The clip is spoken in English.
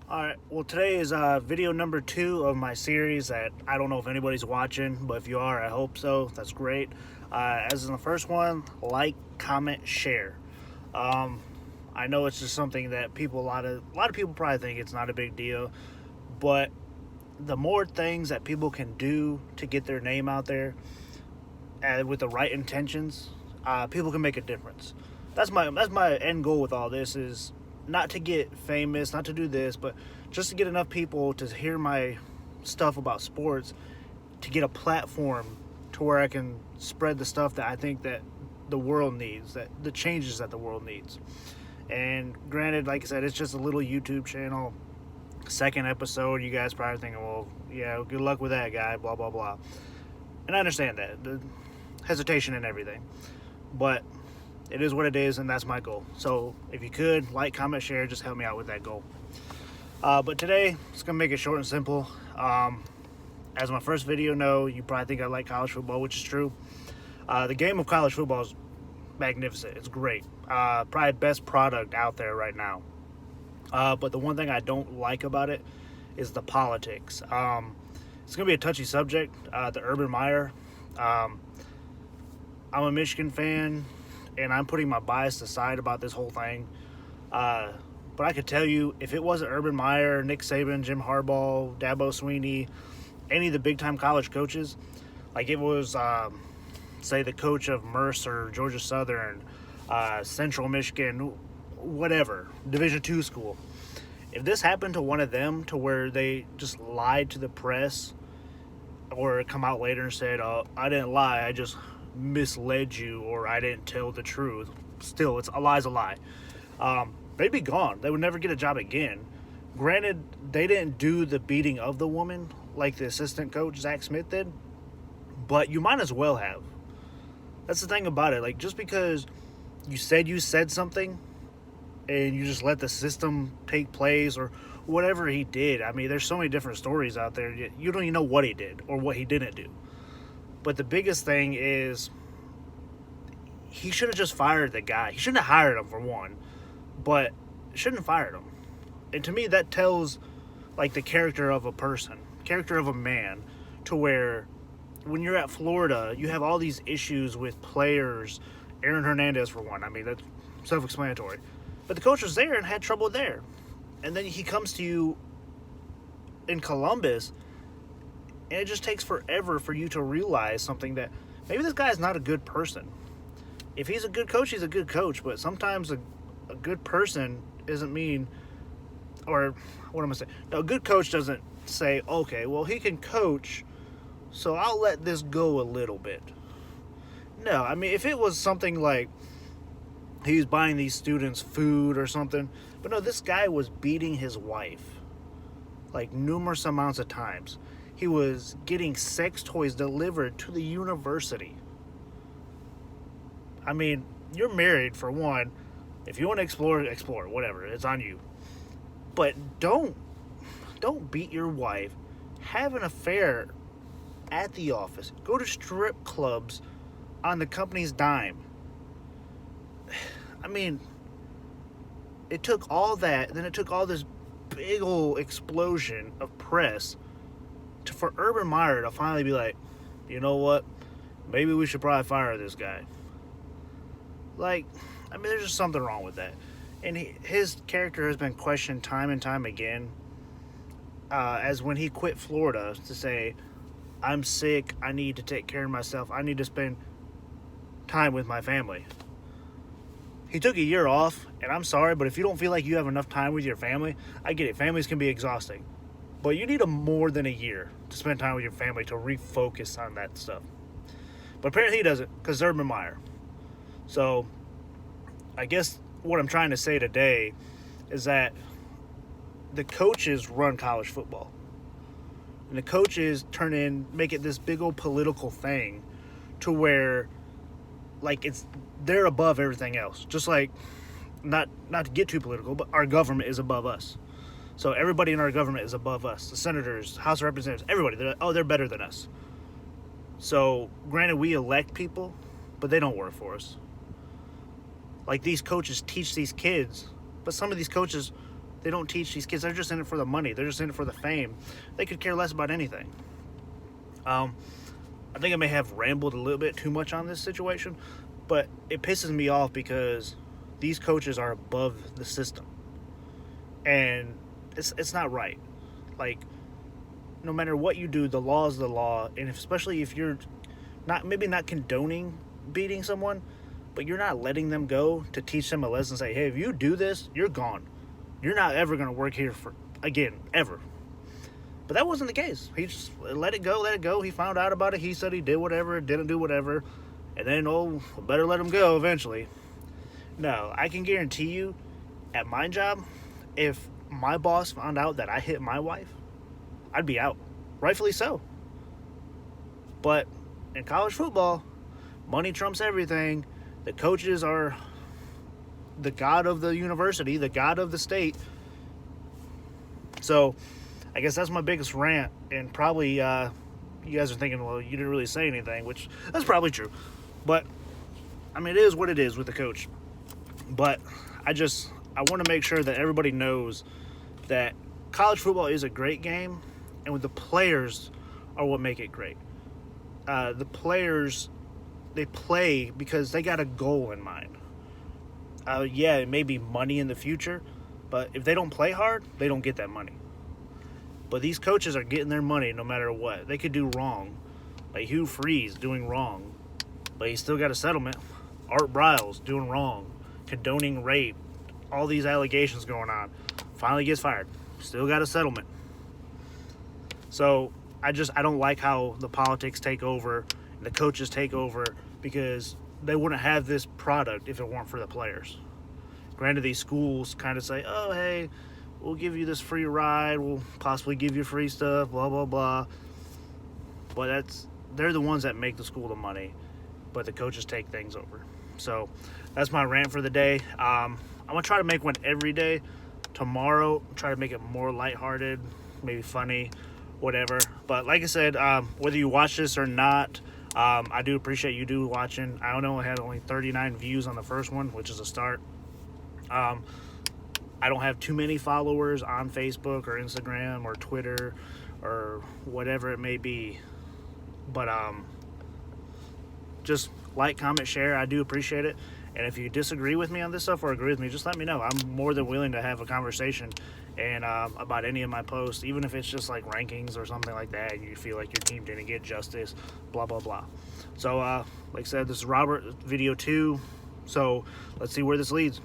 Alright, well today is video number 2 of my series that I don't know if anybody's watching, but if you are, I hope so. That's great. As in the first one, like, comment, share. I know it's just something that a lot of people probably think it's not a big deal, but the more things that people can do to get their name out there with the right intentions, people can make a difference. That's my end goal with all this is not to get famous, not to do this, but just to get enough people to hear my stuff about sports, to get a platform to where I can spread the stuff that I think that the world needs, that the changes that the world needs. And granted, like I said, it's just a little YouTube channel. Second episode, you guys probably thinking, well, yeah, good luck with that guy, blah, blah, blah. And I understand that, the hesitation and everything. But it is what it is, and that's my goal. So if you could, like, comment, share, just help me out with that goal. But today, it's going to make it short and simple. As my first video, you probably think I like college football, which is true. The game of college football is magnificent. It's great. Probably best product out there right now. But the one thing I don't like about it is the politics. It's going to be a touchy subject, the Urban Meyer. I'm a Michigan fan, and I'm putting my bias aside about this whole thing. But I could tell you, if it wasn't Urban Meyer, Nick Saban, Jim Harbaugh, Dabo Swinney, any of the big-time college coaches, like it was, say, the coach of Mercer, Georgia Southern, Central Michigan, whatever, Division II school. If this happened to one of them to where they just lied to the press or come out later and said, oh, I didn't lie, I just misled you, or I didn't tell the truth. Still, a lie's a lie. They'd be gone. They would never get a job again. Granted, they didn't do the beating of the woman like the assistant coach, Zach Smith, did, but you might as well have. That's the thing about it. Like, just because you said something and you just let the system take place or whatever he did. I mean, there's so many different stories out there. You don't even know what he did or what he didn't do. But the biggest thing is he should have just fired the guy. He shouldn't have hired him, for one, but shouldn't have fired him. And to me, that tells, like, the character of a person, character of a man, to where when you're at Florida, you have all these issues with players. Aaron Hernandez, for one. I mean, that's self-explanatory. But the coach was there and had trouble there. And then he comes to you in Columbus, and it just takes forever for you to realize something, that maybe this guy's not a good person. If he's a good coach, he's a good coach. But sometimes a good person doesn't mean, or what am I saying? No, a good coach doesn't say, okay, well, he can coach, so I'll let this go a little bit. No, I mean, if it was something like he was buying these students food or something, but no, this guy was beating his wife like numerous amounts of times. He was getting sex toys delivered to the university. I mean, you're married, for one. If you want to explore, whatever, it's on you. But don't beat your wife. Have an affair at the office. Go to strip clubs on the company's dime. I mean, it took all that, then it took all this big old explosion of press for Urban Meyer to finally be like, you know what, maybe we should probably fire this guy. Like, I mean, there's just something wrong with that. And his character has been questioned time and time again, as when he quit Florida to say, I'm sick, I need to take care of myself, I need to spend time with my family. He took a year off, and I'm sorry, but if you don't feel like you have enough time with your family, I get it, families can be exhausting. But you need more than a year to spend time with your family to refocus on that stuff. But apparently he doesn't, because Urban Meyer. So, I guess what I'm trying to say today is that the coaches run college football. And the coaches make it this big old political thing to where, like, they're above everything else. Just like, not to get too political, but our government is above us. So everybody in our government is above us. The senators, House of Representatives, everybody. They're better than us. So, granted, we elect people, but they don't work for us. Like, these coaches teach these kids, but some of these coaches They don't teach these kids. They're just in it for the money. They're just in it for the fame. They could care less about anything. I think I may have rambled a little bit too much on this situation, but it pisses me off because these coaches are above the system, and it's not right. Like, no matter what you do, the law is the law, and especially if you're not condoning beating someone, but you're not letting them go to teach them a lesson. Say, hey, if you do this, you're gone. You're not ever going to work here again, ever. But that wasn't the case. He just let it go. He found out about it. He said he did whatever, didn't do whatever. And then, better let him go eventually. No, I can guarantee you, at my job, if my boss found out that I hit my wife, I'd be out. Rightfully so. But in college football, money trumps everything. The coaches are the god of the university, the god of the state. So I guess that's my biggest rant, and probably you guys are thinking, well, you didn't really say anything, which that's probably true. But, I mean, it is what it is with the coach. But I want to make sure that everybody knows that college football is a great game, and with the players are what make it great. The players, they play because they got a goal in mind. Yeah, it may be money in the future, but if they don't play hard, they don't get that money. But these coaches are getting their money no matter what. They could do wrong. Like Hugh Freeze doing wrong, but he still got a settlement. Art Briles doing wrong, condoning rape, all these allegations going on. Finally gets fired. Still got a settlement. So I don't like how the politics take over, and the coaches take over, because they wouldn't have this product if it weren't for the players. Granted, these schools kind of say, oh, hey, we'll give you this free ride, we'll possibly give you free stuff, blah, blah, blah. But they're the ones that make the school the money, but the coaches take things over. So that's my rant for the day. I'm going to try to make one every day. Tomorrow, try to make it more lighthearted, maybe funny, whatever. But like I said, whether you watch this or not, I do appreciate you watching. I only had 39 views on the first one, which is a start. I don't have too many followers on Facebook or Instagram or Twitter or whatever it may be. But just like, comment, share. I do appreciate it. And if you disagree with me on this stuff or agree with me, just let me know. I'm more than willing to have a conversation and about any of my posts, even if it's just like rankings or something like that, and you feel like your team didn't get justice, blah, blah, blah. So, like I said, this is Robert, video 2. So let's see where this leads.